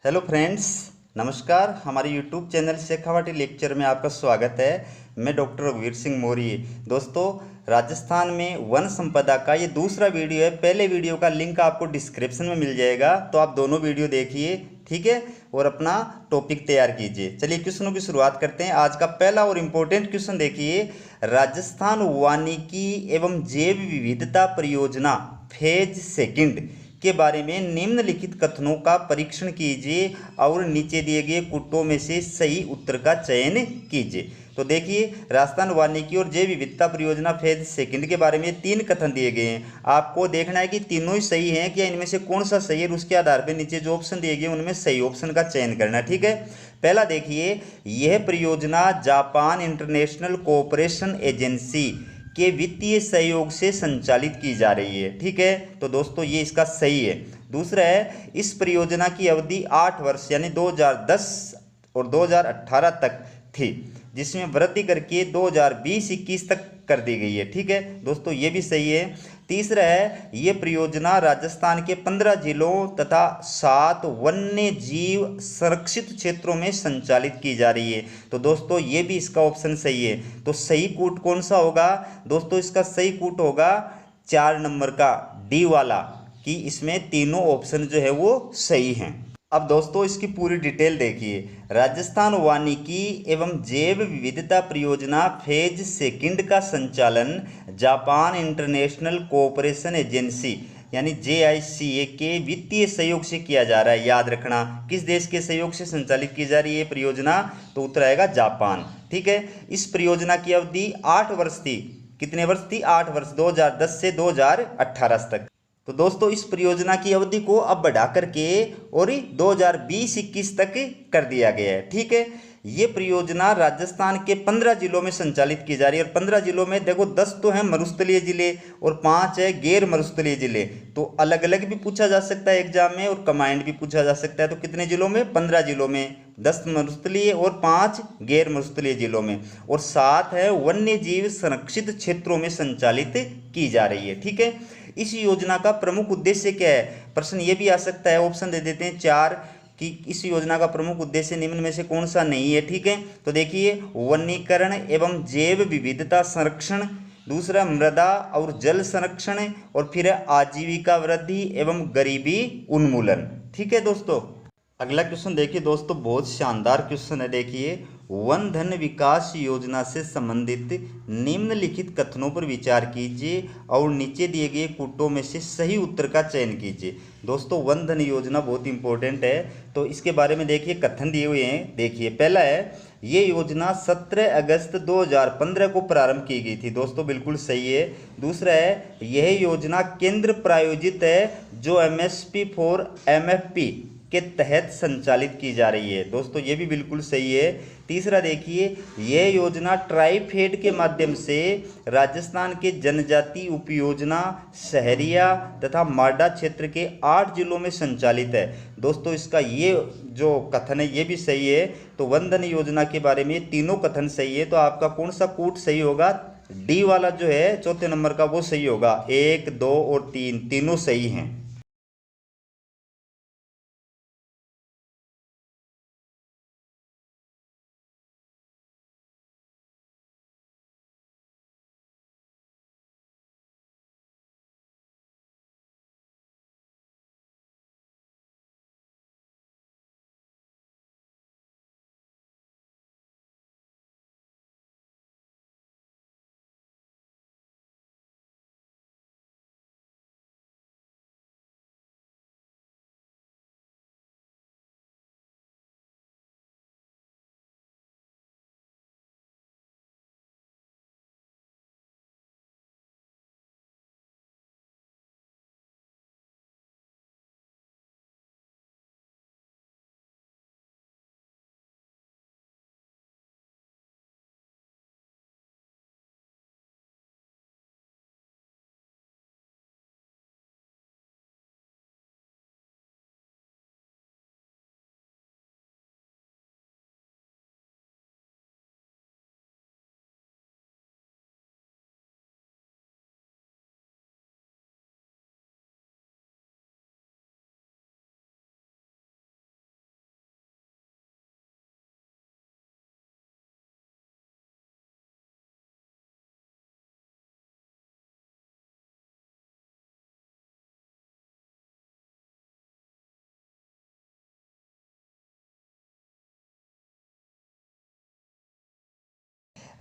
Hello friends, नमस्कार। हमारे YouTube channel Shekhawati lecture में आपका स्वागत है। मैं डॉक्टर रघुवीर सिंह मौर्य। दोस्तों, राजस्थान में वन संपदा का ये दूसरा वीडियो है। पहले वीडियो का लिंक आपको डिस्क्रिप्शन में मिल जाएगा, तो आप दोनों वीडियो देखिए, ठीक है, और अपना टॉपिक तैयार कीजिए। चलिए क्वेश्चनों की शुरुआत करते हैं। आज का पहला और इम्पोर्टेंट क्वेश्चन देखिए। राजस्थान वानिकी एवं जैव विविधता परियोजना फेज सेकंड के बारे में निम्नलिखित कथनों का परीक्षण कीजिए और नीचे दिए गए कुटों में से सही उत्तर का चयन कीजिए। तो देखिए, राजस्थान वानिकी और जैव विविधता परियोजना फेज सेकंड के बारे में 3 कथन दिए गए हैं। आपको देखना है कि तीनों ही सही हैं क्या, इनमें से कौन सा सही है, उसके आधार पर नीचे जो ऑप्शन दिए गए उनमें सही ऑप्शन का चयन करना है, ठीक है। पहला देखिए, यह परियोजना जापान इंटरनेशनल कोऑपरेशन एजेंसी के वित्तीय सहयोग से संचालित की जा रही है, ठीक है। तो दोस्तों ये इसका सही है। दूसरा है, इस परियोजना की अवधि 8 वर्ष यानी 2010 और 2018 तक थी, जिसमें वृद्धि करके 2020-21 तक कर दी गई है, ठीक है दोस्तों, ये भी सही है। तीसरा है, ये परियोजना राजस्थान के 15 जिलों तथा 7 वन्य जीव संरक्षित क्षेत्रों में संचालित की जा रही है। तो दोस्तों ये भी इसका ऑप्शन सही है। तो सही कूट कौन सा होगा दोस्तों? इसका सही कूट होगा 4 नंबर का, डी वाला, कि इसमें तीनों ऑप्शन जो है वो सही हैं। अब दोस्तों इसकी पूरी डिटेल देखिए। राजस्थान वानिकी एवं जैव विविधता परियोजना फेज सेकंड का संचालन जापान इंटरनेशनल कोऑपरेशन एजेंसी यानी JICA के वित्तीय सहयोग से किया जा रहा है। याद रखना, किस देश के सहयोग से संचालित की जा रही है परियोजना? तो उत्तर आएगा जापान, ठीक है। इस परियोजना की अवधि 8 वर्ष थी। कितने वर्ष थी? 8 वर्ष, 2010 से 2018 तक। तो दोस्तों इस परियोजना की अवधि को अब बढ़ा करके और 2020-21 तक कर दिया गया है, ठीक है। ये परियोजना राजस्थान के 15 जिलों में संचालित की जा रही है। और 15 जिलों में देखो 10 तो हैं मरुस्थलीय जिले और 5 है गैर मरुस्थलीय जिले। तो अलग अलग भी पूछा जा सकता है एग्जाम में और कमांड भी पूछा जा सकता है। तो कितने जिलों में? 15 जिलों में, 10 मरुस्थलीय और 5 गैर मरुस्थलीय जिलों में, और 7 है वन्य जीव संरक्षित क्षेत्रों में संचालित की जा रही है, ठीक है। इस योजना का प्रमुख उद्देश्य क्या है? प्रश्न ये भी आ सकता है, ऑप्शन दे देते हैं 4 कि इस योजना का प्रमुख उद्देश्य निम्न में से कौन सा नहीं है, ठीक है। तो देखिए, वनीकरण एवं जैव विविधता संरक्षण, दूसरा मृदा और जल संरक्षण, और फिर आजीविका वृद्धि एवं गरीबी उन्मूलन, ठीक है दोस्तों। अगला क्वेश्चन देखिए दोस्तों, बहुत शानदार क्वेश्चन है। देखिए, वन धन विकास योजना से संबंधित निम्नलिखित कथनों पर विचार कीजिए और नीचे दिए गए कूटों में से सही उत्तर का चयन कीजिए। दोस्तों वन धन योजना बहुत इंपॉर्टेंट है, तो इसके बारे में देखिए कथन दिए हुए हैं। देखिए, पहला है, ये योजना 17 अगस्त 2015 को प्रारंभ की गई थी। दोस्तों बिल्कुल सही है। दूसरा है, यह योजना केंद्र प्रायोजित है जो MSP फॉर MFP के तहत संचालित की जा रही है। दोस्तों ये भी बिल्कुल सही है। तीसरा देखिए, यह योजना ट्राइफेड के माध्यम से राजस्थान के जनजाति उपयोजना, शहरिया तथा माडा क्षेत्र के 8 जिलों में संचालित है। दोस्तों इसका ये जो कथन है ये भी सही है। तो वन धन योजना के बारे में तीनों कथन सही है। तो आपका कौन सा कूट सही होगा? डी वाला जो है चौथे नंबर का, वो सही होगा। 1, 2 और 3 तीनों सही हैं।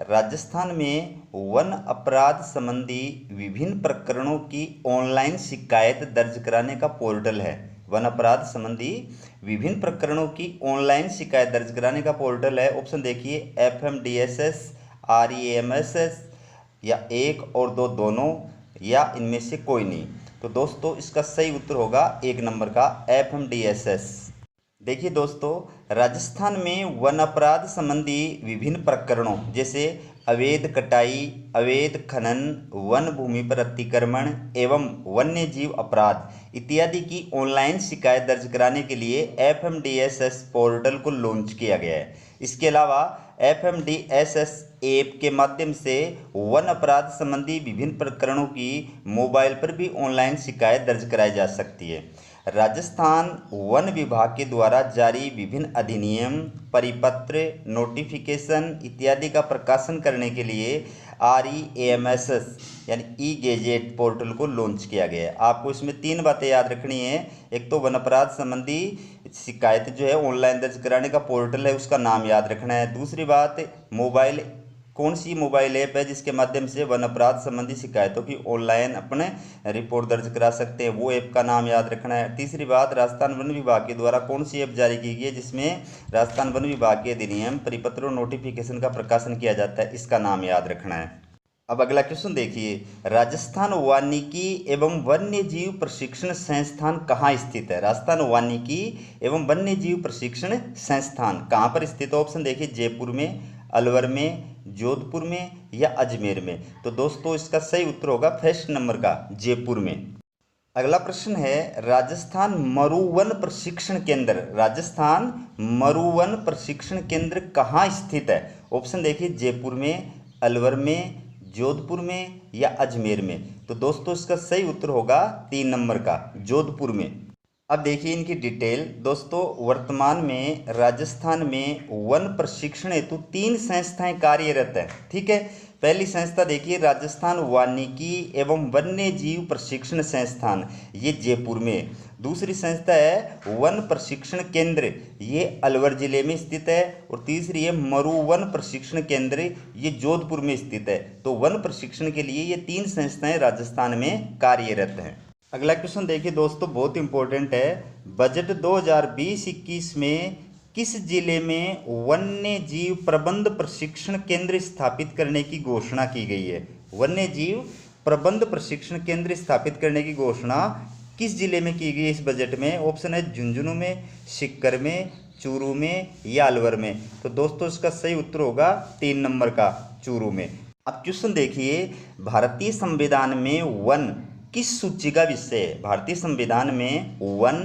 राजस्थान में वन अपराध संबंधी विभिन्न प्रकरणों की ऑनलाइन शिकायत दर्ज कराने का पोर्टल है। वन अपराध संबंधी विभिन्न प्रकरणों की ऑनलाइन शिकायत दर्ज कराने का पोर्टल है। ऑप्शन देखिए FMDSS, REMSS या 1 और 2 दोनों या इनमें से कोई नहीं। तो दोस्तों इसका सही उत्तर होगा 1 नंबर का FMDSS। देखिए दोस्तों, राजस्थान में वन अपराध संबंधी विभिन्न प्रकरणों जैसे अवैध कटाई, अवैध खनन, वन भूमि पर अतिक्रमण एवं वन्य जीव अपराध इत्यादि की ऑनलाइन शिकायत दर्ज कराने के लिए FMDSS पोर्टल को लॉन्च किया गया है। इसके अलावा FMDSS ऐप के माध्यम से वन अपराध संबंधी विभिन्न प्रकरणों की मोबाइल पर भी ऑनलाइन शिकायत दर्ज कराई जा सकती है। राजस्थान वन विभाग के द्वारा जारी विभिन्न अधिनियम, परिपत्र, नोटिफिकेशन इत्यादि का प्रकाशन करने के लिए REMSS यानी ई गेजेट पोर्टल को लॉन्च किया गया है। आपको इसमें 3 बातें याद रखनी है। एक तो वन अपराध संबंधी शिकायत जो है ऑनलाइन दर्ज कराने का पोर्टल है, उसका नाम याद रखना है। दूसरी बात, मोबाइल कौन सी मोबाइल ऐप है जिसके माध्यम से वन अपराध संबंधी शिकायतों की ऑनलाइन अपने रिपोर्ट दर्ज करा सकते हैं, वो ऐप का नाम याद रखना है। तीसरी बात, राजस्थान वन विभाग के द्वारा कौन सी ऐप जारी की गई है जिसमें राजस्थान वन विभाग के अधिनियम, परिपत्र और नोटिफिकेशन का प्रकाशन किया जाता है, इसका नाम याद रखना है। अब अगला क्वेश्चन देखिए, राजस्थान वानिकी एवं वन्य जीव प्रशिक्षण संस्थान कहाँ स्थित है? राजस्थान वानिकी एवं वन्य जीव प्रशिक्षण संस्थान कहाँ पर स्थित है? ऑप्शन देखिए जयपुर में, अलवर में, जोधपुर में या अजमेर में। तो दोस्तों इसका सही उत्तर होगा फर्स्ट नंबर का जयपुर में। अगला प्रश्न है, राजस्थान मरुवन प्रशिक्षण केंद्र, राजस्थान मरुवन प्रशिक्षण केंद्र कहाँ स्थित है? ऑप्शन देखिए जयपुर में, अलवर में, जोधपुर में या अजमेर में। तो दोस्तों इसका सही उत्तर होगा 3 नंबर का जोधपुर में। अब देखिए इनकी डिटेल। दोस्तों वर्तमान में राजस्थान में वन प्रशिक्षण हेतु 3 संस्थाएं कार्यरत हैं। ठीक है, पहली संस्था देखिए राजस्थान वानिकी एवं वन्य जीव प्रशिक्षण संस्थान, ये जयपुर में। दूसरी संस्था है वन प्रशिक्षण केंद्र, ये अलवर जिले में स्थित है। और तीसरी है मरुवन प्रशिक्षण केंद्र, ये जोधपुर में स्थित है। तो वन प्रशिक्षण के लिए ये 3 संस्थाएं राजस्थान में कार्यरत हैं। अगला क्वेश्चन देखिए दोस्तों, बहुत इंपॉर्टेंट है। बजट 2020-21 में किस जिले में वन्य जीव प्रबंध प्रशिक्षण केंद्र स्थापित करने की घोषणा की गई है? वन्य जीव प्रबंध प्रशिक्षण केंद्र स्थापित करने की घोषणा किस जिले में की गई है इस बजट में? ऑप्शन है झुंझुनू में, सीकर में, चूरू में या अलवर में। तो दोस्तों इसका सही उत्तर होगा 3 नंबर का चूरू में। अब क्वेश्चन देखिए, भारतीय संविधान में वन किस सूची का विषय है? भारतीय संविधान में वन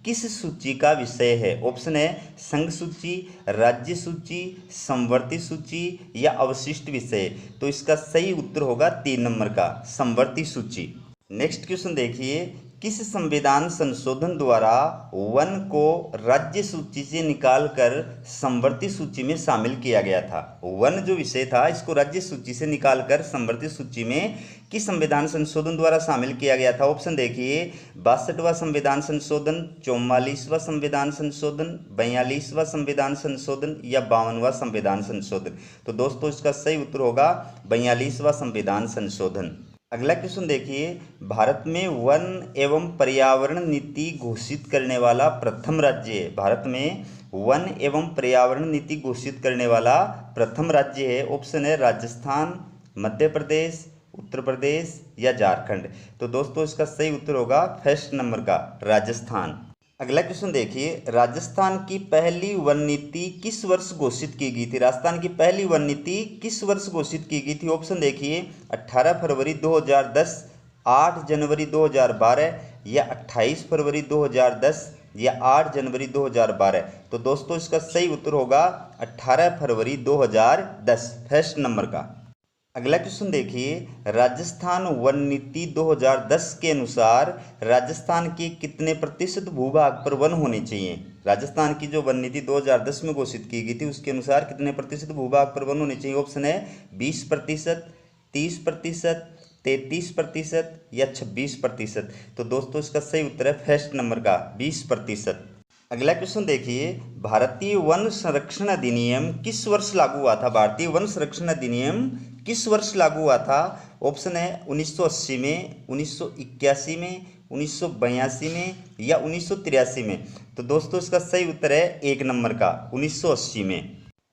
किस सूची का विषय है? ऑप्शन है संघ सूची, राज्य सूची, समवर्ती सूची या अवशिष्ट विषय। तो इसका सही उत्तर होगा 3 नंबर का समवर्ती सूची। नेक्स्ट क्वेश्चन देखिए, किस संविधान संशोधन द्वारा वन को राज्य सूची से निकालकर समवर्ती सूची में शामिल किया गया था? वन जो विषय था इसको राज्य सूची से निकालकर समवर्ती सूची में किस संविधान संशोधन द्वारा शामिल किया गया था? ऑप्शन देखिए 62वां संविधान संशोधन, 44वां संविधान संशोधन, 42वां संविधान संशोधन या 52वां संविधान संशोधन। तो दोस्तों इसका सही उत्तर होगा 42वां संविधान संशोधन। अगला क्वेश्चन देखिए, भारत में वन एवं पर्यावरण नीति घोषित करने वाला प्रथम राज्य है? भारत में वन एवं पर्यावरण नीति घोषित करने वाला प्रथम राज्य है। ऑप्शन है राजस्थान, मध्य प्रदेश, उत्तर प्रदेश या झारखंड। तो दोस्तों इसका सही उत्तर होगा फर्स्ट नंबर का राजस्थान। अगला क्वेश्चन देखिए, राजस्थान की पहली वन नीति किस वर्ष घोषित की गई थी? राजस्थान की पहली वन नीति किस वर्ष घोषित की गई थी? ऑप्शन देखिए 18 फरवरी 2010, 8 जनवरी 2012 या 28 फरवरी 2010 या 8 जनवरी 2012। तो दोस्तों इसका सही उत्तर होगा 18 फरवरी 2010 फर्स्ट नंबर का। अगला क्वेश्चन देखिए, राजस्थान वन नीति 2010 के अनुसार राजस्थान के कितने प्रतिशत भूभाग पर वन होने चाहिए? राजस्थान की जो वन नीति 2010 में घोषित की गई थी उसके अनुसार कितने प्रतिशत भूभाग पर वन होने चाहिए? ऑप्शन है 20%, 30%, 33% या 26%। तो दोस्तों इसका सही उत्तर है फर्स्ट नंबर का 20%। अगला क्वेश्चन देखिए, भारतीय वन संरक्षण अधिनियम किस वर्ष लागू हुआ था? भारतीय वन संरक्षण अधिनियम किस वर्ष लागू हुआ था? ऑप्शन है 1980 में, 1981 में, 1982 में या 1983 में। तो दोस्तों इसका सही उत्तर है 1 नंबर का 1980 में।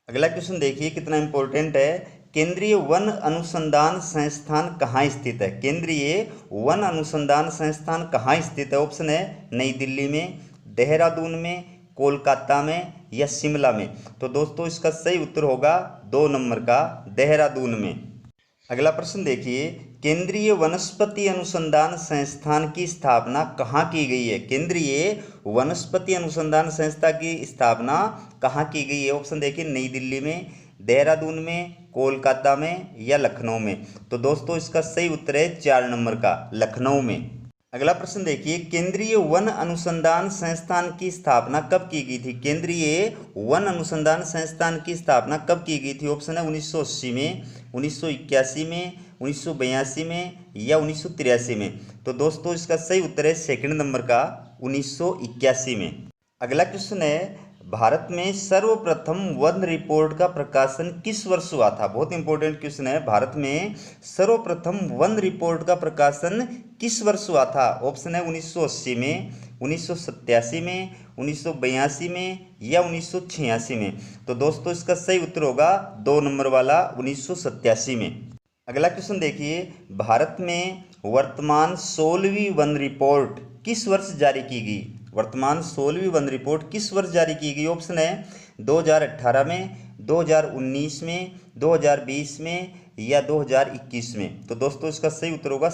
अगला क्वेश्चन देखिए कितना इंपॉर्टेंट है। केंद्रीय वन अनुसंधान संस्थान कहाँ स्थित है? केंद्रीय वन अनुसंधान संस्थान कहाँ स्थित है? ऑप्शन है नई दिल्ली में, देहरादून में, कोलकाता में या शिमला में। तो दोस्तों इसका सही उत्तर होगा 2 नंबर का देहरादून में। अगला प्रश्न देखिए, केंद्रीय वनस्पति अनुसंधान संस्थान की स्थापना कहाँ की गई है? केंद्रीय वनस्पति अनुसंधान संस्था की स्थापना कहाँ की गई है? ऑप्शन देखिए नई दिल्ली में, देहरादून में, कोलकाता में या लखनऊ में। तो दोस्तों इसका सही उत्तर है 4 नंबर का लखनऊ में। अगला प्रश्न देखिए, केंद्रीय वन अनुसंधान संस्थान की स्थापना कब की गई थी? केंद्रीय वन अनुसंधान संस्थान की स्थापना कब की गई थी? ऑप्शन है 1980 में, 1981 में, 1982 में या 1983 में। तो दोस्तों इसका सही उत्तर है 2 नंबर का 1981 में। अगला क्वेश्चन है, भारत में सर्वप्रथम वन रिपोर्ट का प्रकाशन किस वर्ष हुआ था? बहुत इंपॉर्टेंट क्वेश्चन है। भारत में सर्वप्रथम वन रिपोर्ट का प्रकाशन किस वर्ष हुआ था? ऑप्शन है 1980 में, 1987 में, 1982 में या 1986 में। तो दोस्तों इसका सही उत्तर होगा 2 नंबर वाला 1987 में। अगला क्वेश्चन देखिए, भारत में वर्तमान 16वीं वन रिपोर्ट किस वर्ष जारी की गई? वर्तमान 16वीं वन रिपोर्ट किस वर्ष जारी की गई? ऑप्शन है 2018 में, 2019 में, 2020 में या 2021 में। तो दोस्तों इसका सही उत्तर होगा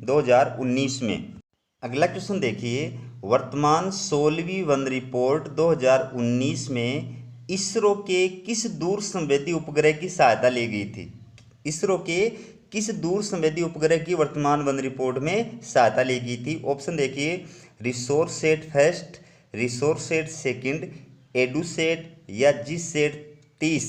2019 में। अगला क्वेश्चन देखिए, वर्तमान 16वीं वन रिपोर्ट 2019 में इसरो के किस दूर संवेदी उपग्रह की सहायता ली गई थी? इसरो के किस दूर संवेदी उपग्रह की वर्तमान वन रिपोर्ट में सहायता ली गई थी? ऑप्शन देखिए रिसोर्सेट फर्स्ट, रिसोर्सेट सेकंड, एडुसेट या जीसेट 30।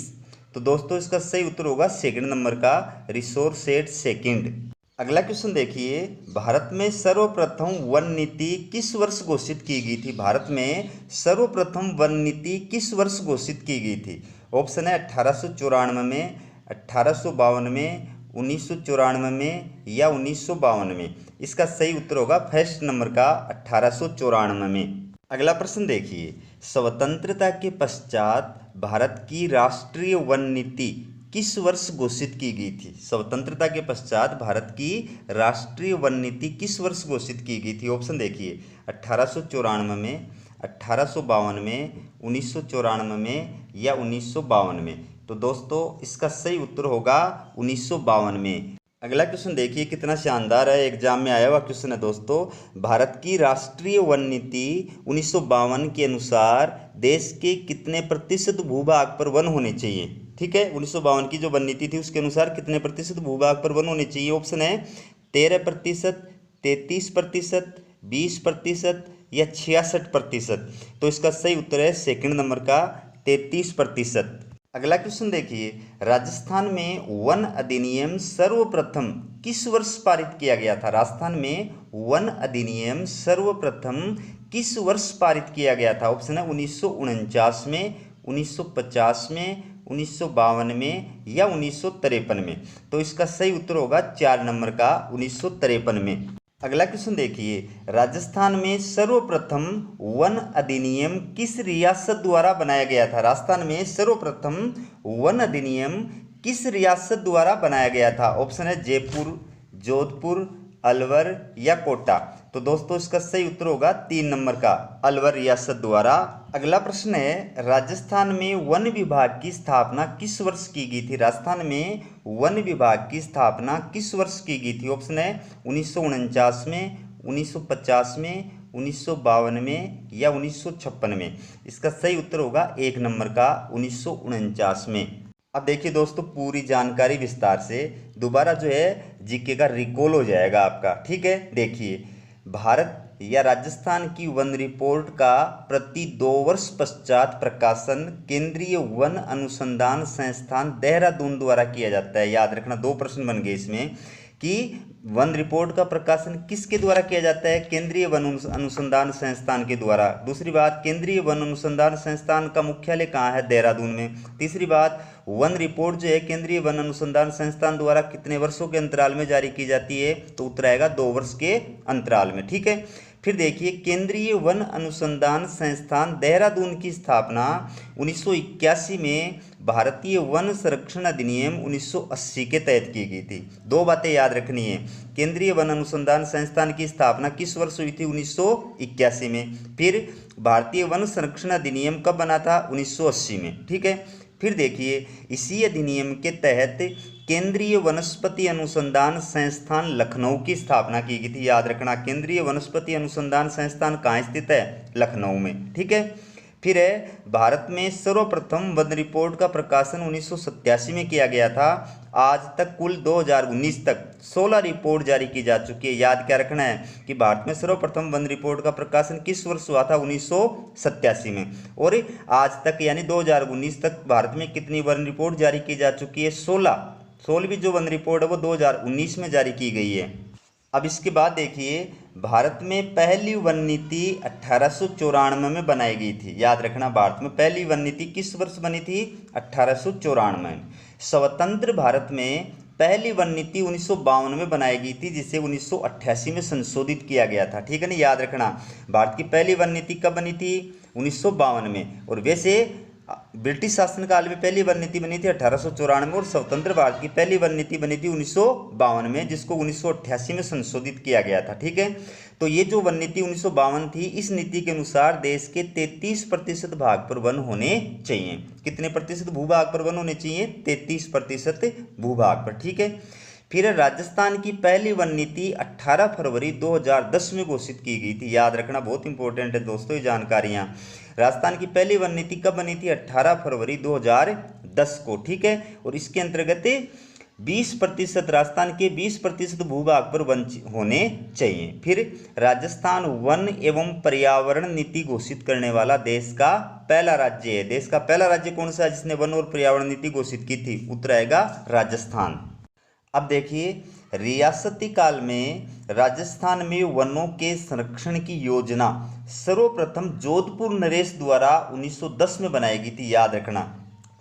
तो दोस्तों इसका सही उत्तर होगा 2 नंबर का रिसोर्सेट सेकंड। अगला क्वेश्चन देखिए, भारत में सर्वप्रथम वन नीति किस वर्ष घोषित की गई थी? भारत में सर्वप्रथम वन नीति किस वर्ष घोषित की गई थी? ऑप्शन है 1894 में, 1852 में, 1994 में या 1952 में। इसका सही उत्तर होगा 1 नंबर का 1894 में। अगला प्रश्न देखिए, स्वतंत्रता के पश्चात भारत की राष्ट्रीय वन नीति किस वर्ष घोषित की गई थी? स्वतंत्रता के पश्चात भारत की राष्ट्रीय वन नीति किस वर्ष घोषित की गई थी? ऑप्शन देखिए 1894 में, 1852 में, 1994 में या 1952 में। तो दोस्तों इसका सही उत्तर होगा 1952 में। अगला क्वेश्चन देखिए कितना शानदार है, एग्जाम में आया हुआ क्वेश्चन है दोस्तों। भारत की राष्ट्रीय वन नीति 1952 के अनुसार देश के कितने प्रतिशत भूभाग पर वन होने चाहिए? ठीक है, 1952 की जो वन नीति थी उसके अनुसार कितने प्रतिशत भूभाग पर वन होने चाहिए? ऑप्शन है 13%, 33%, 20% या 66%। तो इसका सही उत्तर है 2 नंबर का 33%। अगला क्वेश्चन देखिए, राजस्थान में वन अधिनियम सर्वप्रथम किस वर्ष पारित किया गया था? राजस्थान में वन अधिनियम सर्वप्रथम किस वर्ष पारित किया गया था? ऑप्शन है 1949 में, 1950 में, 1952 में या 1953 में। तो इसका सही उत्तर होगा 4 नंबर का 1953 में। अगला क्वेश्चन देखिए, राजस्थान में सर्वप्रथम वन अधिनियम किस रियासत द्वारा बनाया गया था? राजस्थान में सर्वप्रथम वन अधिनियम किस रियासत द्वारा बनाया गया था? ऑप्शन है जयपुर, जोधपुर, अलवर या कोटा। तो दोस्तों इसका सही उत्तर होगा 3 नंबर का अलवर रियासत द्वारा। अगला प्रश्न है, राजस्थान में वन विभाग की स्थापना किस वर्ष की गई थी? राजस्थान में वन विभाग की स्थापना किस वर्ष की गई थी? ऑप्शन है 1949 में, 1950 में, 1952 में या 1956 में। इसका सही उत्तर होगा 1 नंबर का 1949 में। अब देखिए दोस्तों पूरी जानकारी विस्तार से दोबारा जो है जीके का रिकॉल हो जाएगा आपका। ठीक है, देखिए भारत या राजस्थान की वन रिपोर्ट का प्रति 2 वर्ष पश्चात प्रकाशन केंद्रीय वन अनुसंधान संस्थान देहरादून द्वारा किया जाता है। याद रखना 2 प्रश्न बन गए इसमें। कि वन रिपोर्ट का प्रकाशन किसके द्वारा किया जाता है? केंद्रीय वन अनुसंधान संस्थान के द्वारा। दूसरी बात, केंद्रीय वन अनुसंधान संस्थान का मुख्यालय कहाँ है? देहरादून में। तीसरी बात, वन रिपोर्ट जो है केंद्रीय वन अनुसंधान संस्थान द्वारा कितने वर्षों के अंतराल में जारी की जाती है? तो उत्तर आएगा 2 वर्ष के अंतराल में। ठीक है, फिर देखिए, केंद्रीय वन अनुसंधान संस्थान देहरादून की स्थापना 1981 में भारतीय वन संरक्षण अधिनियम 1980 के तहत की गई थी। 2 बातें याद रखनी है, केंद्रीय वन अनुसंधान संस्थान की स्थापना किस वर्ष हुई थी? 1981 में। फिर भारतीय वन संरक्षण अधिनियम कब बना था? 1980 में। ठीक है, फिर देखिए, इसी अधिनियम के तहत केंद्रीय वनस्पति अनुसंधान संस्थान लखनऊ की स्थापना की गई थी। याद रखना, केंद्रीय वनस्पति अनुसंधान संस्थान कहाँ स्थित है? लखनऊ में। ठीक है, फिर है, भारत में सर्वप्रथम वन रिपोर्ट का प्रकाशन 1987 में किया गया था। आज तक कुल 2019 तक 16 रिपोर्ट जारी की जा चुकी है। याद क्या रखना है कि भारत में सर्वप्रथम वन रिपोर्ट का प्रकाशन किस वर्ष हुआ था? 1987 में। और आज तक यानी 2019 तक भारत में कितनी वन रिपोर्ट जारी की जा चुकी है? 16वीं जो वन रिपोर्ट है वो 2019 में जारी की गई है। अब इसके बाद देखिए, भारत में पहली वन नीति 1894 में बनाई गई थी। याद रखना, भारत में पहली वन नीति किस वर्ष बनी थी? 1894 में। स्वतंत्र भारत में पहली वन नीति 1952 में बनाई गई थी, जिसे 1988 में संशोधित किया गया था। ठीक है ना, याद रखना, भारत की पहली वन नीति कब बनी थी? 1952 में। और वैसे ब्रिटिश शासनकाल में पहली वन नीति बनी थी 1894 में, और स्वतंत्र भारत की पहली वन नीति बनी थी 1952 में, जिसको 1988 में संशोधित किया गया था। ठीक है, तो ये जो वन नीति 1952 थी, इस नीति के अनुसार देश के 33% भाग पर वन होने चाहिए। कितने प्रतिशत भूभाग पर वन होने चाहिए? 33% भूभाग पर। ठीक है, फिर राजस्थान की पहली वन नीति 18 फरवरी 2010 में घोषित की गई थी। याद रखना, बहुत इंपॉर्टेंट है दोस्तों ये जानकारियाँ। राजस्थान की पहली वन नीति कब बनी थी? 18 फरवरी 2010 को। ठीक है, और इसके अंतर्गत 20% राजस्थान के 20% भूभाग पर वन होने चाहिए। फिर राजस्थान वन एवं पर्यावरण नीति घोषित करने वाला देश का पहला राज्य है। देश का पहला राज्य कौन सा है जिसने वन और पर्यावरण नीति घोषित की थी? उत्तर आएगा राजस्थान। अब देखिए, रियासती काल में राजस्थान में वनों के संरक्षण की योजना सर्वप्रथम जोधपुर नरेश द्वारा 1910 में बनाई गई थी। याद रखना,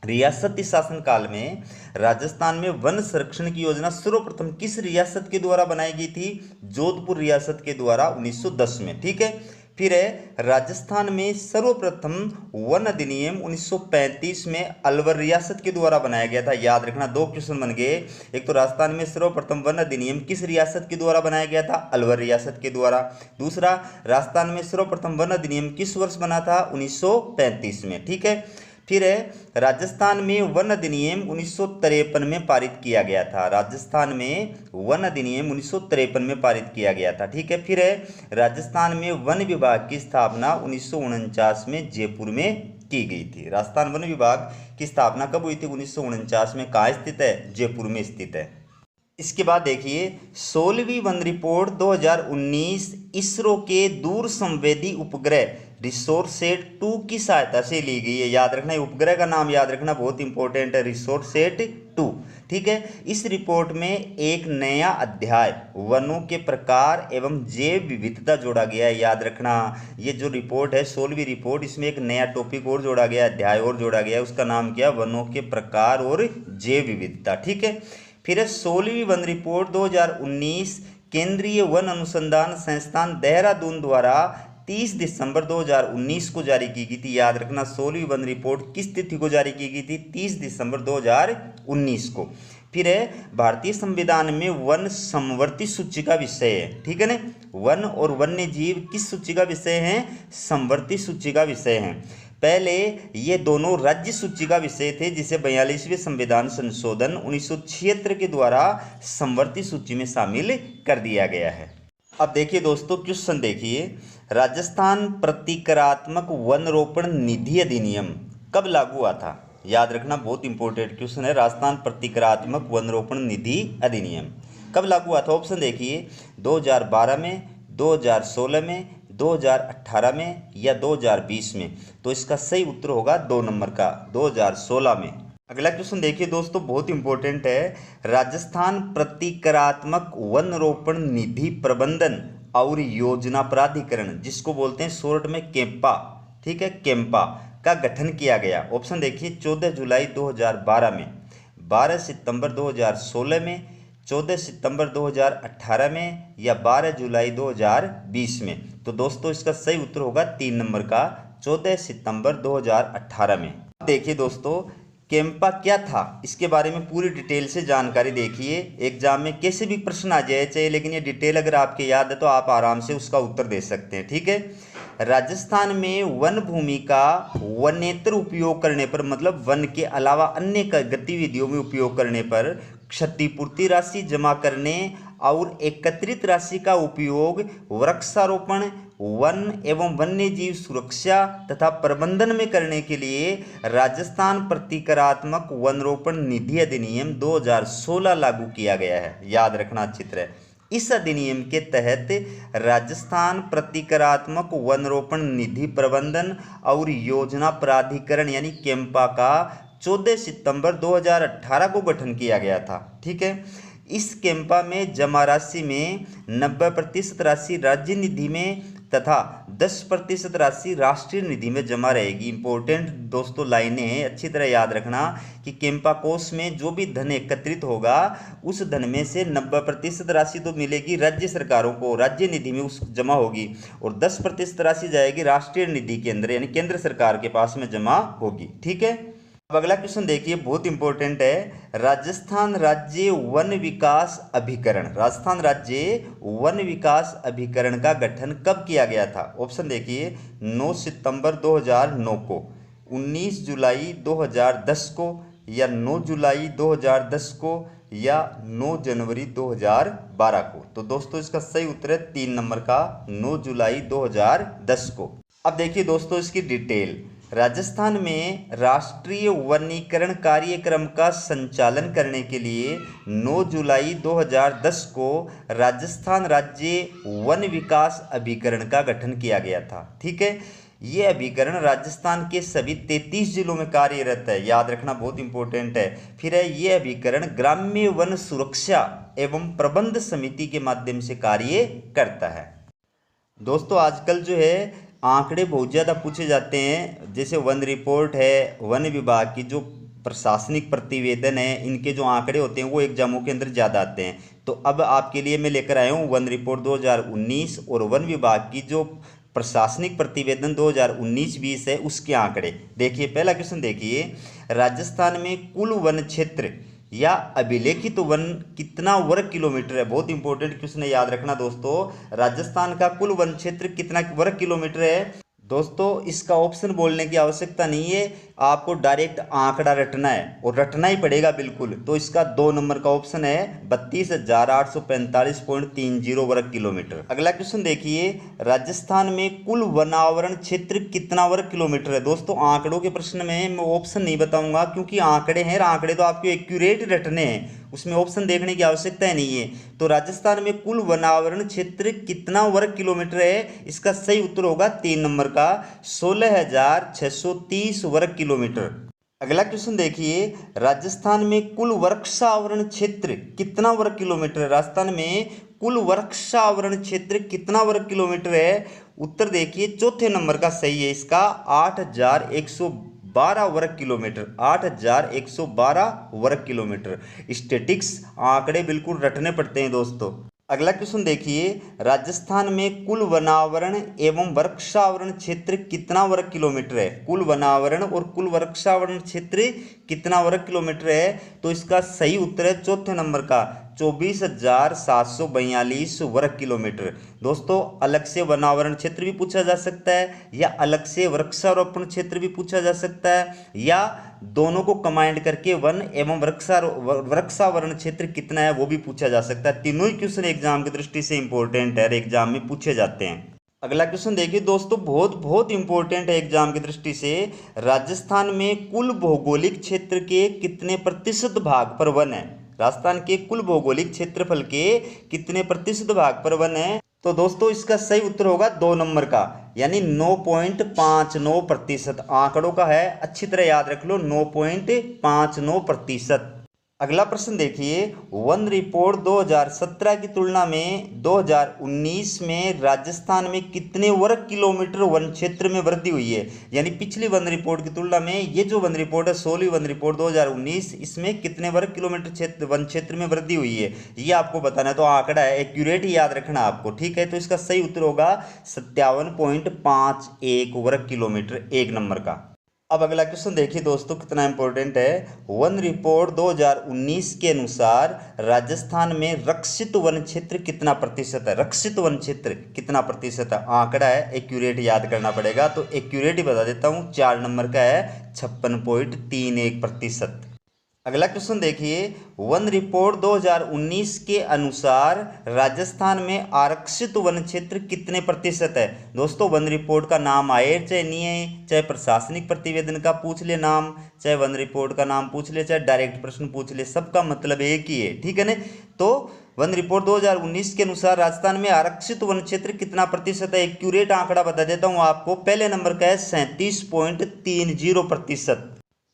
रियासती शासन काल में राजस्थान में वन संरक्षण की योजना सर्वप्रथम किस रियासत के द्वारा बनाई गई थी? जोधपुर रियासत के द्वारा 1910 में। ठीक है, फिर है, राजस्थान में सर्वप्रथम वन अधिनियम 1935 में अलवर रियासत के द्वारा बनाया गया था। याद रखना, 2 क्वेश्चन बन गए। एक तो राजस्थान में सर्वप्रथम वन अधिनियम किस रियासत के द्वारा बनाया गया था? अलवर रियासत के द्वारा। दूसरा, राजस्थान में सर्वप्रथम वन अधिनियम किस वर्ष बना था? 1935 में। ठीक है, फिर है, राजस्थान में वन अधिनियम 1953 में पारित किया गया था। राजस्थान में वन अधिनियम 1953 में पारित किया गया था। ठीक है, फिर है, राजस्थान में वन विभाग की स्थापना 1949 में जयपुर में की गई थी। राजस्थान वन विभाग की स्थापना कब हुई थी? 1949 में। कहाँ स्थित है? जयपुर में स्थित है। इसके बाद देखिए, 16वीं वन रिपोर्ट 2019 इसरो के दूर संवेदी उपग्रह रिसोर्सेट 2 की सहायता से ली गई है। याद रखना, उपग्रह का नाम याद रखना, बहुत इंपॉर्टेंट है, रिसोर्सेट 2। ठीक है, इस रिपोर्ट में एक नया अध्याय वनों के प्रकार एवं जैव विविधता जोड़ा गया है। याद रखना, ये जो रिपोर्ट है 16वीं रिपोर्ट, इसमें एक नया टॉपिक और जोड़ा गया, अध्याय और जोड़ा गया है। उसका नाम क्या? वनों के प्रकार और जैव विविधता। ठीक है, फिर 16वीं वन रिपोर्ट 2019 केंद्रीय वन अनुसंधान संस्थान देहरादून द्वारा 30 दिसंबर 2019 को जारी की गई थी। याद रखना, 16वीं वन रिपोर्ट किस तिथि को जारी की गई थी? 30 दिसंबर 2019 को। फिर है, भारतीय संविधान में वन समवर्ती सूची का विषय है। ठीक है ना, वन और वन्य जीव किस सूची का विषय है? समवर्ती सूची का विषय है। पहले ये दोनों राज्य सूची का विषय थे, जिसे 42वें संविधान संशोधन 1976 के द्वारा समवर्ती सूची में शामिल कर दिया गया है। अब देखिए दोस्तों, क्वेश्चन देखिए, राजस्थान प्रतिकारात्मक वन रोपण निधि अधिनियम कब लागू हुआ था? याद रखना, बहुत इंपॉर्टेंट क्वेश्चन है। राजस्थान प्रतिकारात्मक वन रोपण निधि अधिनियम कब लागू हुआ था? ऑप्शन देखिए, 2012 में, 2016 में, 2018 में या 2020 में। तो इसका सही उत्तर होगा 2 नंबर का, 2016 में। अगला क्वेश्चन देखिए दोस्तों, बहुत इंपॉर्टेंट है। राजस्थान प्रतिकरात्मक वन रोपण निधि प्रबंधन और योजना प्राधिकरण, जिसको बोलते हैं शॉर्ट में केम्पा, ठीक है, केम्पा का गठन किया गया। ऑप्शन देखिए 14 जुलाई 2012 में, 12 सितंबर 2016 में, 14 सितंबर 2018 में, या 12 जुलाई 2020 में। तो दोस्तों इसका सही उत्तर होगा 3 नंबर का, 14 सितंबर 2018 में। देखिए दोस्तों, केम्पा क्या था, इसके बारे में पूरी डिटेल से जानकारी देखिए। एग्जाम में कैसे भी प्रश्न आ जाए चाहिए, लेकिन ये डिटेल अगर आपके याद है तो आप आराम से उसका उत्तर दे सकते हैं, ठीक है। राजस्थान में वन भूमि का वनेतर उपयोग करने पर, मतलब वन के अलावा अन्य गतिविधियों में उपयोग करने पर क्षतिपूर्ति राशि जमा करने और एकत्रित राशि का उपयोग वृक्षारोपण, वन एवं वन्य जीव सुरक्षा तथा प्रबंधन में करने के लिए राजस्थान प्रतिकरात्मक वन रोपण निधि अधिनियम 2016 लागू किया गया है। याद रखना अच्छी तरह। इस अधिनियम के तहत राजस्थान प्रतिकरात्मक वन रोपण निधि प्रबंधन और योजना प्राधिकरण यानी केम्पा का 14 सितंबर 2018 को गठन किया गया था, ठीक है। इस केम्पा में जमा राशि में 90% राशि राज्य निधि में तथा 10% राशि राष्ट्रीय निधि में जमा रहेगी। इंपॉर्टेंट दोस्तों लाइनें हैं, अच्छी तरह याद रखना कि केम्पा कोष में जो भी धन एकत्रित होगा उस धन में से 90% राशि तो मिलेगी राज्य सरकारों को, राज्य निधि में उस जमा होगी, और 10% राशि जाएगी राष्ट्रीय निधि के अंदर यानी केंद्र सरकार के पास में जमा होगी, ठीक है। अब अगला क्वेश्चन देखिए, बहुत इंपॉर्टेंट है। राजस्थान राज्य वन विकास अभिकरण, राजस्थान राज्य वन विकास अभिकरण का गठन कब किया गया था? ऑप्शन देखिए 9 सितंबर 2009 को, 19 जुलाई 2010 को, या 9 जुलाई 2010 को, या 9 जनवरी 2012 को। तो दोस्तों इसका सही उत्तर है 3 नंबर का, 9 जुलाई 2010 को। अब देखिए दोस्तों इसकी डिटेल। राजस्थान में राष्ट्रीय वनीकरण कार्यक्रम का संचालन करने के लिए 9 जुलाई 2010 को राजस्थान राज्य वन विकास अभिकरण का गठन किया गया था, ठीक है। ये अभिकरण राजस्थान के सभी 33 जिलों में कार्यरत है, याद रखना बहुत इंपॉर्टेंट है। फिर है ये अभिकरण ग्राम्य वन सुरक्षा एवं प्रबंध समिति के माध्यम से कार्य करता है। दोस्तों आजकल जो है आंकड़े बहुत ज़्यादा पूछे जाते हैं, जैसे वन रिपोर्ट है, वन विभाग की जो प्रशासनिक प्रतिवेदन है, इनके जो आंकड़े होते हैं वो एग्जामों के अंदर ज़्यादा आते हैं। तो अब आपके लिए मैं लेकर आया हूँ वन रिपोर्ट 2019 और वन विभाग की जो प्रशासनिक प्रतिवेदन 2019-20 है उसके आंकड़े। देखिए पहला क्वेश्चन देखिए, राजस्थान में कुल वन क्षेत्र या अभिलेखित वन कितना वर्ग किलोमीटर है? बहुत इंपॉर्टेंट क्वेश्चन है, याद रखना दोस्तों। राजस्थान का कुल वन क्षेत्र कितना वर्ग किलोमीटर है? दोस्तों इसका ऑप्शन बोलने की आवश्यकता नहीं है, आपको डायरेक्ट आंकड़ा रटना है और रटना ही पड़ेगा बिल्कुल। तो इसका 2 नंबर का ऑप्शन है 32,845.30 वर्ग किलोमीटर। अगला क्वेश्चन देखिए, राजस्थान में कुल वनावरण क्षेत्र कितना वर्ग किलोमीटर है? दोस्तों आंकड़ों के प्रश्न में मैं ऑप्शन नहीं बताऊंगा क्योंकि आंकड़े हैं, आंकड़े तो आपके एक्यूरेट रटने हैं, उसमें ऑप्शन देखने की आवश्यकता ही नहीं है। तो राजस्थान में कुल वनावरण क्षेत्र कितना वर्ग किलोमीटर है? इसका सही उत्तर होगा 3 नंबर का, 16,630 वर्ग किलोमीटर। अगला क्वेश्चन देखिए, राजस्थान में कुल वृक्षावरण क्षेत्र कितना वर्ग किलोमीटर है? राजस्थान में कुल वृक्षावरण क्षेत्र कितना वर्ग किलोमीटर है? उत्तर देखिए चौथे नंबर का सही है इसका, 8,112 वर्ग किलोमीटर, 8,112 वर्ग किलोमीटर। स्टैटिक्स आंकड़े बिल्कुल रटने पड़ते हैं दोस्तों। अगला क्वेश्चन देखिए, राजस्थान में कुल वनावरण एवं वृक्षावरण क्षेत्र कितना वर्ग किलोमीटर है? कुल वनावरण और कुल वृक्षावरण क्षेत्र कितना वर्ग किलोमीटर है? तो इसका सही उत्तर है चौथे नंबर का, 24,742 वर्ग किलोमीटर। दोस्तों अलग से वनावरण क्षेत्र भी पूछा जा सकता है या अलग से वृक्षारोपण क्षेत्र भी पूछा जा सकता है, या दोनों को कंबाइंड करके वन एवं वृक्षावरण क्षेत्र कितना है वो भी पूछा जा सकता है। तीनों ही क्वेश्चन एग्जाम की दृष्टि से इंपॉर्टेंट है, एग्जाम में पूछे जाते हैं। अगला क्वेश्चन देखिए दोस्तों, बहुत इंपॉर्टेंट है एग्जाम की दृष्टि से। राजस्थान में कुल भौगोलिक क्षेत्र के कितने प्रतिशत भाग पर वन है? राजस्थान के कुल भौगोलिक क्षेत्रफल के कितने प्रतिशत भाग पर वन है? तो दोस्तों इसका सही उत्तर होगा 2 नंबर का, यानी 9.59% आंकड़ों का है, अच्छी तरह याद रख लो 9.59%। अगला प्रश्न देखिए, वन रिपोर्ट 2017 की तुलना में 2019 में राजस्थान में कितने वर्ग किलोमीटर वन क्षेत्र में वृद्धि हुई है। यानी पिछली वन रिपोर्ट की तुलना में ये जो वन रिपोर्ट है 16वीं वन रिपोर्ट 2019, इसमें कितने वर्ग किलोमीटर वन क्षेत्र में वृद्धि हुई है ये आपको बताना है। तो आंकड़ा है, एक्यूरेट याद रखना आपको, ठीक है। तो इसका सही उत्तर होगा 57.51 वर्ग किलोमीटर, 1 नंबर का। अब अगला क्वेश्चन देखिए दोस्तों कितना इंपॉर्टेंट है। वन रिपोर्ट 2019 के अनुसार राजस्थान में रक्षित वन क्षेत्र कितना प्रतिशत है। रक्षित वन क्षेत्र कितना प्रतिशत है, आंकड़ा है, एक्यूरेट याद करना पड़ेगा। तो एक्यूरेट ही बता देता हूं, 4 नंबर का है, 56.31%। अगला क्वेश्चन देखिए, वन रिपोर्ट 2019 के अनुसार राजस्थान में आरक्षित वन क्षेत्र कितने प्रतिशत है। दोस्तों वन रिपोर्ट का नाम आए चाहे नहीं आए, चाहे प्रशासनिक प्रतिवेदन का पूछ ले नाम, चाहे वन रिपोर्ट का नाम पूछ ले, चाहे डायरेक्ट प्रश्न पूछ ले, सबका मतलब एक ही है, ठीक है ना। तो वन रिपोर्ट 2019 के अनुसार राजस्थान में आरक्षित वन क्षेत्र कितना प्रतिशत है, एक्यूरेट आंकड़ा बता देता हूं आपको, पहले नंबर का है 37.30%।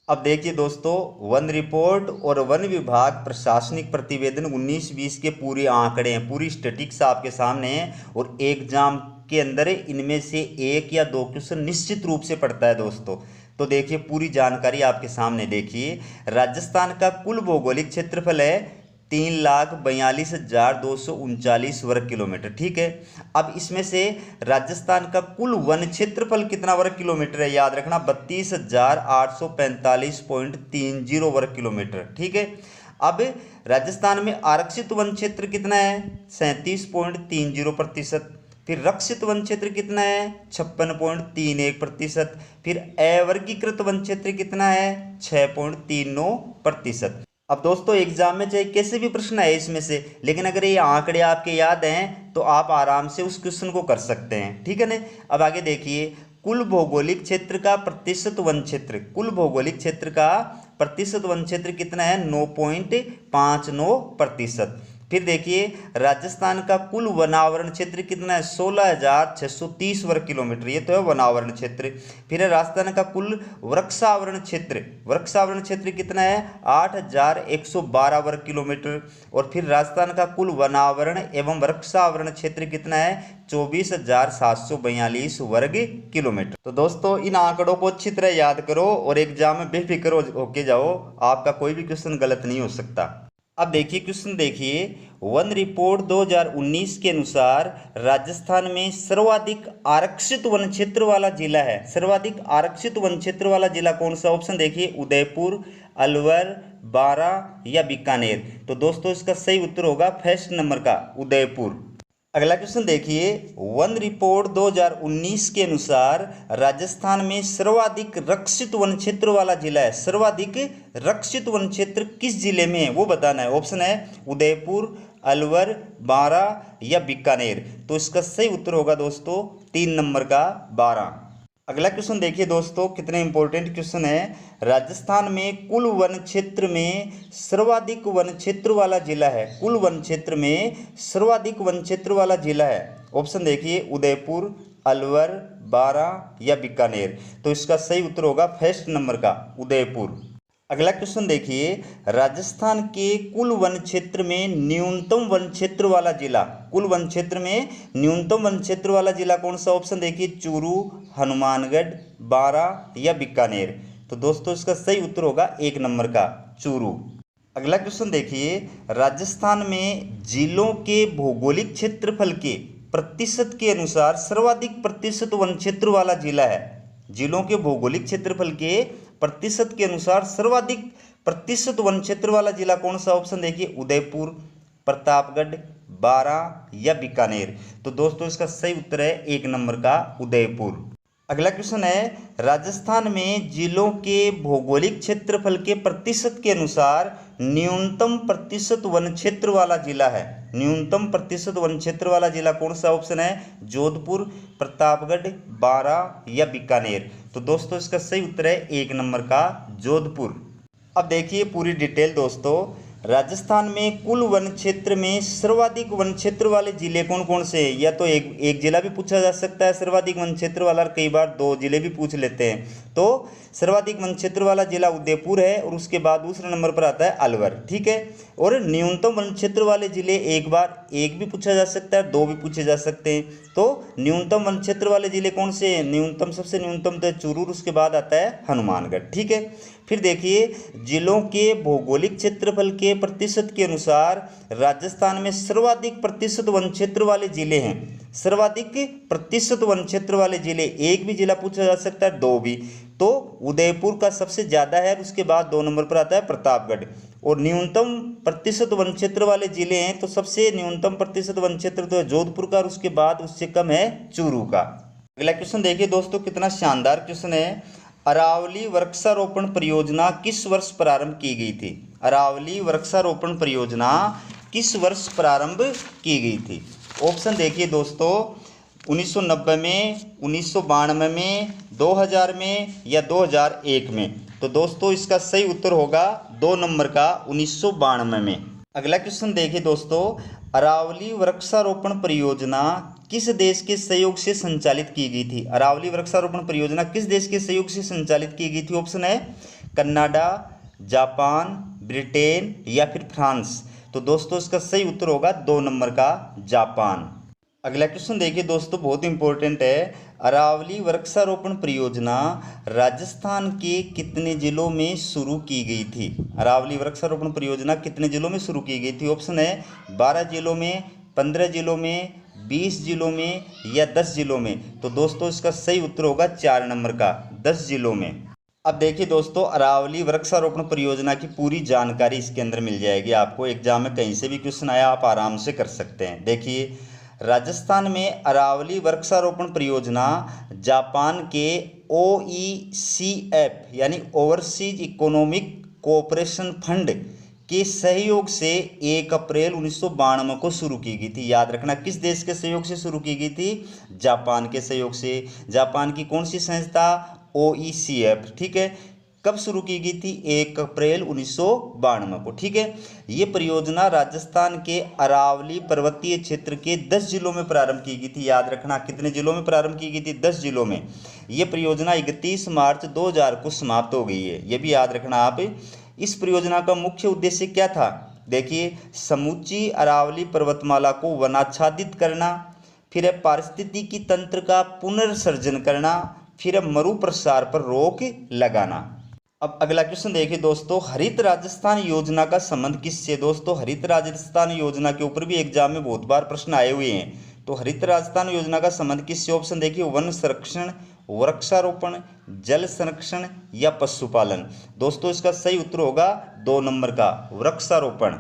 अब देखिए दोस्तों, वन रिपोर्ट और वन विभाग प्रशासनिक प्रतिवेदन 19-20 के पूरे आंकड़े हैं, पूरी स्टैटिक्स आपके सामने हैं, और एग्जाम के अंदर इनमें से 1 या 2 क्वेश्चन निश्चित रूप से पड़ता है दोस्तों। तो देखिए पूरी जानकारी आपके सामने, देखिए राजस्थान का कुल भौगोलिक क्षेत्रफल है 3,42,239 वर्ग किलोमीटर, ठीक है। अब इसमें से राजस्थान का कुल वन क्षेत्रफल कितना वर्ग किलोमीटर है, याद रखना 32,845.30 वर्ग किलोमीटर, ठीक है। अब राजस्थान में आरक्षित वन क्षेत्र कितना है, 37.30%। फिर रक्षित वन क्षेत्र कितना है, 56.31%। फिर अवर्गीकृत वन क्षेत्र कितना है, 6.39%। अब दोस्तों एग्जाम में चाहे कैसे भी प्रश्न है इसमें से, लेकिन अगर ये आंकड़े आपके याद हैं तो आप आराम से उस क्वेश्चन को कर सकते हैं, ठीक है ना। अब आगे देखिए, कुल भौगोलिक क्षेत्र का प्रतिशत वन क्षेत्र, कुल भौगोलिक क्षेत्र का प्रतिशत वन क्षेत्र कितना है, 9.59%। फिर देखिए राजस्थान का कुल वनावरण क्षेत्र कितना है, 16,630 वर्ग किलोमीटर, ये तो है वनावरण क्षेत्र। फिर राजस्थान का कुल वृक्षावरण क्षेत्र, वृक्षावरण क्षेत्र कितना है, 8,112 वर्ग किलोमीटर। और फिर राजस्थान का कुल वनावरण एवं वृक्षावरण क्षेत्र कितना है, 24,742 वर्ग किलोमीटर। तो दोस्तों इन आंकड़ों को अच्छी तरह याद करो और एग्जाम में बेफिक्र होके जाओ, आपका कोई भी क्वेश्चन गलत नहीं हो सकता। अब देखिए क्वेश्चन देखिए, वन रिपोर्ट 2019 के अनुसार राजस्थान में सर्वाधिक आरक्षित वन क्षेत्र वाला जिला है। सर्वाधिक आरक्षित वन क्षेत्र वाला जिला कौन सा, ऑप्शन देखिए उदयपुर, अलवर, बारां या बीकानेर। तो दोस्तों इसका सही उत्तर होगा फर्स्ट नंबर का उदयपुर। अगला क्वेश्चन देखिए, वन रिपोर्ट 2019 के अनुसार राजस्थान में सर्वाधिक रक्षित वन क्षेत्र वाला जिला है। सर्वाधिक रक्षित वन क्षेत्र किस जिले में है वो बताना है। ऑप्शन है उदयपुर, अलवर, बारां या बीकानेर। तो इसका सही उत्तर होगा दोस्तों 3 नंबर का बारां। अगला क्वेश्चन देखिए दोस्तों, कितने इंपॉर्टेंट क्वेश्चन है। राजस्थान में कुल वन क्षेत्र में सर्वाधिक वन क्षेत्र वाला जिला है। कुल वन क्षेत्र में सर्वाधिक वन क्षेत्र वाला जिला है। ऑप्शन देखिए उदयपुर, अलवर, बारां या बीकानेर। तो इसका सही उत्तर होगा फर्स्ट नंबर का उदयपुर। अगला क्वेश्चन देखिए, राजस्थान के कुल वन क्षेत्र में न्यूनतम वन क्षेत्र वाला जिला, कुल वन क्षेत्र में न्यूनतम वन क्षेत्र वाला जिला कौन सा। ऑप्शन देखिए चूरू, हनुमानगढ़, बारां या बीकानेर। तो दोस्तों इसका सही उत्तर होगा 1 नंबर का चूरू। अगला क्वेश्चन देखिए, राजस्थान में जिलों के भौगोलिक क्षेत्रफल के प्रतिशत के अनुसार सर्वाधिक प्रतिशत वन क्षेत्र वाला जिला है। जिलों के भौगोलिक क्षेत्रफल के प्रतिशत के अनुसार सर्वाधिक प्रतिशत वन क्षेत्र वाला जिला कौन सा। ऑप्शन देखिए उदयपुर, प्रतापगढ़, बारां या बीकानेर। तो दोस्तों इसका सही उत्तर है 1 नंबर का उदयपुर। अगला क्वेश्चन है, राजस्थान में जिलों के भौगोलिक क्षेत्रफल के प्रतिशत के अनुसार न्यूनतम प्रतिशत वन क्षेत्र वाला जिला है। न्यूनतम प्रतिशत वन क्षेत्र वाला जिला कौन सा। ऑप्शन है जोधपुर, प्रतापगढ़, बारां या बीकानेर। तो दोस्तों इसका सही उत्तर है 1 नंबर का जोधपुर। अब देखिए पूरी डिटेल दोस्तों, राजस्थान में कुल वन क्षेत्र में सर्वाधिक वन क्षेत्र वाले जिले कौन कौन से हैं? या तो एक जिला भी पूछा जा सकता है सर्वाधिक वन क्षेत्र वाला, और कई बार 2 जिले भी पूछ लेते हैं। तो सर्वाधिक वन क्षेत्र वाला जिला उदयपुर है, और उसके बाद दूसरे नंबर पर आता है अलवर, ठीक है। और न्यूनतम वन क्षेत्र वाले जिले एक बार 1 भी पूछा जा सकता है, 2 भी पूछे जा सकते हैं। तो न्यूनतम वन क्षेत्र वाले जिले कौन से हैं? न्यूनतम, सबसे न्यूनतम तो चूरू, उसके बाद आता है हनुमानगढ़, ठीक है। फिर देखिए, जिलों के भौगोलिक क्षेत्रफल के प्रतिशत के अनुसार राजस्थान में सर्वाधिक प्रतिशत वन क्षेत्र वाले जिले हैं। सर्वाधिक प्रतिशत वन क्षेत्र वाले जिले, 1 भी जिला पूछा जा सकता है, 2 भी। तो उदयपुर का सबसे ज़्यादा है, उसके बाद 2 नंबर पर आता है प्रतापगढ़। और न्यूनतम प्रतिशत वन क्षेत्र वाले जिले हैं, तो सबसे न्यूनतम प्रतिशत वन क्षेत्र तो है जोधपुर का, और उसके बाद उससे कम है चूरू का। अगला क्वेश्चन देखिए दोस्तों, कितना शानदार क्वेश्चन है। अरावली वृक्षारोपण परियोजना किस वर्ष प्रारंभ की गई थी? अरावली वृक्षारोपण परियोजना किस वर्ष प्रारंभ की गई थी? ऑप्शन देखिए दोस्तों, 1990 में, 1992 में, 2000 में या 2001 में। तो दोस्तों इसका सही उत्तर होगा 2 नंबर का, 1992 में। अगला क्वेश्चन देखिए दोस्तों, अरावली वृक्षारोपण परियोजना किस देश के सहयोग से संचालित की गई थी? अरावली वृक्षारोपण परियोजना किस देश के सहयोग से संचालित की गई थी? ऑप्शन है कनाडा, जापान, ब्रिटेन या फिर फ्रांस। तो दोस्तों इसका सही उत्तर होगा 2 नंबर का, जापान। अगला क्वेश्चन देखिए दोस्तों, बहुत इंपॉर्टेंट है। अरावली वृक्षारोपण परियोजना राजस्थान के कितने जिलों में शुरू की गई थी? अरावली वृक्षारोपण परियोजना कितने जिलों में शुरू की गई थी? ऑप्शन है 12 जिलों में, 15 जिलों में, 20 जिलों में या 10 जिलों में। तो दोस्तों इसका सही उत्तर होगा 4 नंबर का, 10 जिलों में। अब देखिए दोस्तों, अरावली वृक्षारोपण परियोजना की पूरी जानकारी इसके अंदर मिल जाएगी आपको। एग्जाम में कहीं से भी क्वेश्चन आया, आप आराम से कर सकते हैं। देखिए, राजस्थान में अरावली वृक्षारोपण परियोजना जापान के OECF यानी ओवरसीज इकोनॉमिक कोऑपरेशन फंड के सहयोग से 1 अप्रैल 1992 को शुरू की गई थी। याद रखना, किस देश के सहयोग से शुरू की गई थी? जापान के सहयोग से। जापान की कौन सी संस्था? OECF, ठीक है। कब शुरू की गई थी? 1 अप्रैल 1992 को, ठीक है। ये परियोजना राजस्थान के अरावली पर्वतीय क्षेत्र के 10 जिलों में प्रारंभ की गई थी। याद रखना, कितने जिलों में प्रारंभ की गई थी? 10 जिलों में। ये परियोजना 31 मार्च 2000 को समाप्त हो गई है, ये भी याद रखना आप। इस परियोजना का मुख्य उद्देश्य क्या था? देखिए, समूची अरावली पर्वतमाला को वनाच्छादित करना, फिर पारिस्थितिकी तंत्र का पुनर्सर्जन करना, फिर मरुप्रसार पर रोक लगाना। अब अगला क्वेश्चन देखिए दोस्तों, हरित राजस्थान योजना का संबंध किससे? दोस्तों हरित राजस्थान योजना के ऊपर भी एग्जाम में बहुत बार प्रश्न आए हुए हैं। तो हरित राजस्थान योजना का संबंध किससे? ऑप्शन देखिए, वन संरक्षण, वृक्षारोपण, जल संरक्षण या पशुपालन। दोस्तों इसका सही उत्तर होगा 2 नंबर का, वृक्षारोपण।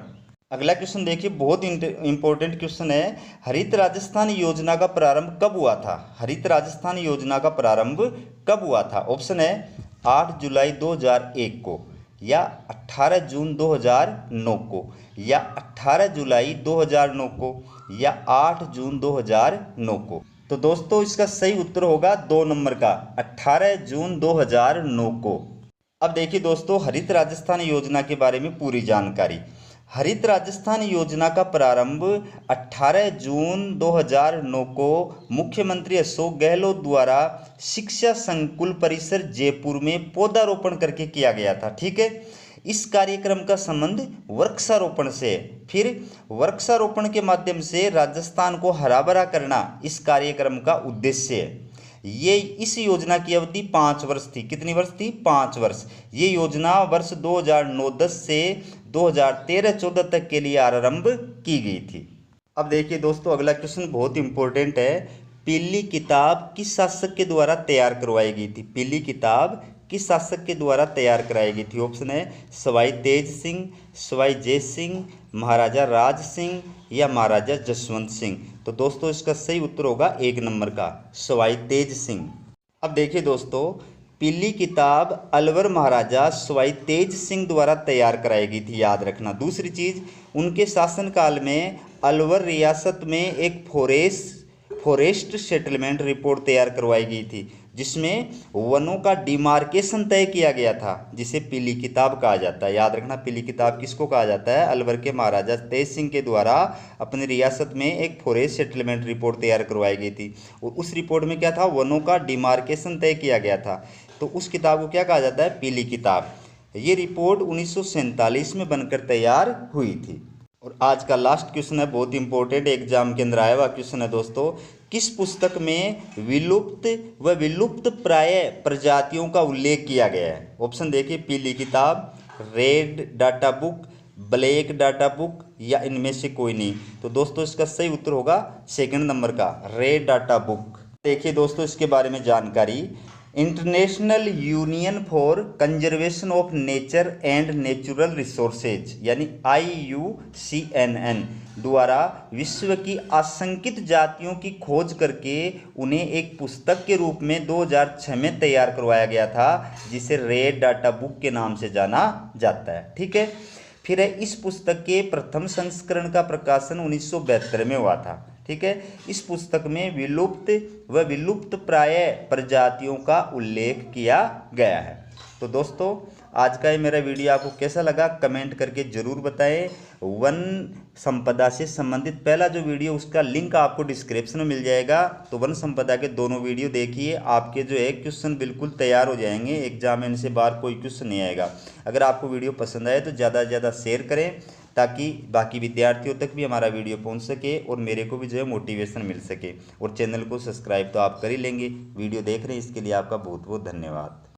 अगला क्वेश्चन देखिए, बहुत इंपॉर्टेंट क्वेश्चन है। हरित राजस्थान योजना का प्रारंभ कब हुआ था? हरित राजस्थान योजना का प्रारंभ कब हुआ था? ऑप्शन है 8 जुलाई 2001 को, या 18 जून 2009 को, या 18 जुलाई 2009 को, या 8 जून 2009 को। तो दोस्तों इसका सही उत्तर होगा 2 नंबर का, 18 जून 2009 को। अब देखिए दोस्तों, हरित राजस्थान योजना के बारे में पूरी जानकारी। हरित राजस्थान योजना का प्रारंभ 18 जून 2009 को मुख्यमंत्री अशोक गहलोत द्वारा शिक्षा संकुल परिसर जयपुर में पौधारोपण करके किया गया था, ठीक है। इस कार्यक्रम का संबंध वृक्षारोपण से। फिर वृक्षारोपण के माध्यम से राजस्थान को हरा भरा करना इस कार्यक्रम का उद्देश्य है। ये इस योजना की अवधि 5 वर्ष थी। कितनी वर्ष थी? 5 वर्ष। ये योजना वर्ष 2009-10 से 2013-14 तक के लिए आरंभ की गई थी। अब देखिए दोस्तों, अगला क्वेश्चन बहुत इंपॉर्टेंट है। पीली किताब किस शासक के द्वारा तैयार करवाई गई थी? पीली किताब किस शासक के द्वारा तैयार कराई गई थी? ऑप्शन है सवाई तेज सिंह, सवाई जय सिंह, महाराजा राज सिंह या महाराजा जसवंत सिंह। तो दोस्तों इसका सही उत्तर होगा 1 नंबर का, सवाई तेज सिंह। अब देखिए दोस्तों, पीली किताब अलवर महाराजा सवाई तेज सिंह द्वारा तैयार कराई गई थी, याद रखना। दूसरी चीज़, उनके शासनकाल में अलवर रियासत में एक फॉरेस्ट सेटलमेंट रिपोर्ट तैयार करवाई गई थी, जिसमें वनों का डिमार्केशन तय किया गया था, जिसे पीली किताब कहा जाता है। याद रखना, पीली किताब किसको कहा जाता है? अलवर के महाराजा तेज सिंह के द्वारा अपनी रियासत में एक फॉरेस्ट सेटलमेंट रिपोर्ट तैयार करवाई गई थी, और उस रिपोर्ट में क्या था? वनों का डिमार्केशन तय किया गया था। तो उस किताब को क्या कहा जाता है? पीली किताब। ये रिपोर्ट 1947 में बनकर तैयार हुई थी। और आज का लास्ट क्वेश्चन है, बहुत इंपॉर्टेंट, एग्जाम के अंदर आया हुआ क्वेश्चन है दोस्तों। किस पुस्तक में विलुप्त व विलुप्त प्राय प्रजातियों का उल्लेख किया गया है? ऑप्शन देखिए, पीली किताब, red data book, black data book, या इनमें से कोई नहीं। तो दोस्तों इसका सही उत्तर होगा सेकंड नंबर का, रेड डाटा बुक। देखिए दोस्तों इसके बारे में जानकारी, international union for conservation of nature and natural resources यानी IUCN द्वारा विश्व की आशंकित जातियों की खोज करके उन्हें एक पुस्तक के रूप में 2006 में तैयार करवाया गया था, जिसे रेड डाटा बुक के नाम से जाना जाता है। ठीक है, फिर इस पुस्तक के प्रथम संस्करण का प्रकाशन 1972 में हुआ था। ठीक है, इस पुस्तक में विलुप्त व विलुप्त प्राय प्रजातियों का उल्लेख किया गया है। तो दोस्तों आज का ये मेरा वीडियो आपको कैसा लगा कमेंट करके ज़रूर बताएं। वन संपदा से संबंधित पहला जो वीडियो उसका लिंक आपको डिस्क्रिप्शन में मिल जाएगा, तो वन संपदा के दोनों वीडियो देखिए, आपके जो है क्वेश्चन बिल्कुल तैयार हो जाएंगे, एग्जाम में से बाहर कोई क्वेश्चन नहीं आएगा। अगर आपको वीडियो पसंद आए तो ज़्यादा से ज़्यादा शेयर करें, ताकि बाकी विद्यार्थियों तक भी हमारा वीडियो पहुंच सके और मेरे को भी जो है मोटिवेशन मिल सके। और चैनल को सब्सक्राइब तो आप कर ही लेंगे, वीडियो देख रहे हैं इसके लिए आपका बहुत बहुत धन्यवाद।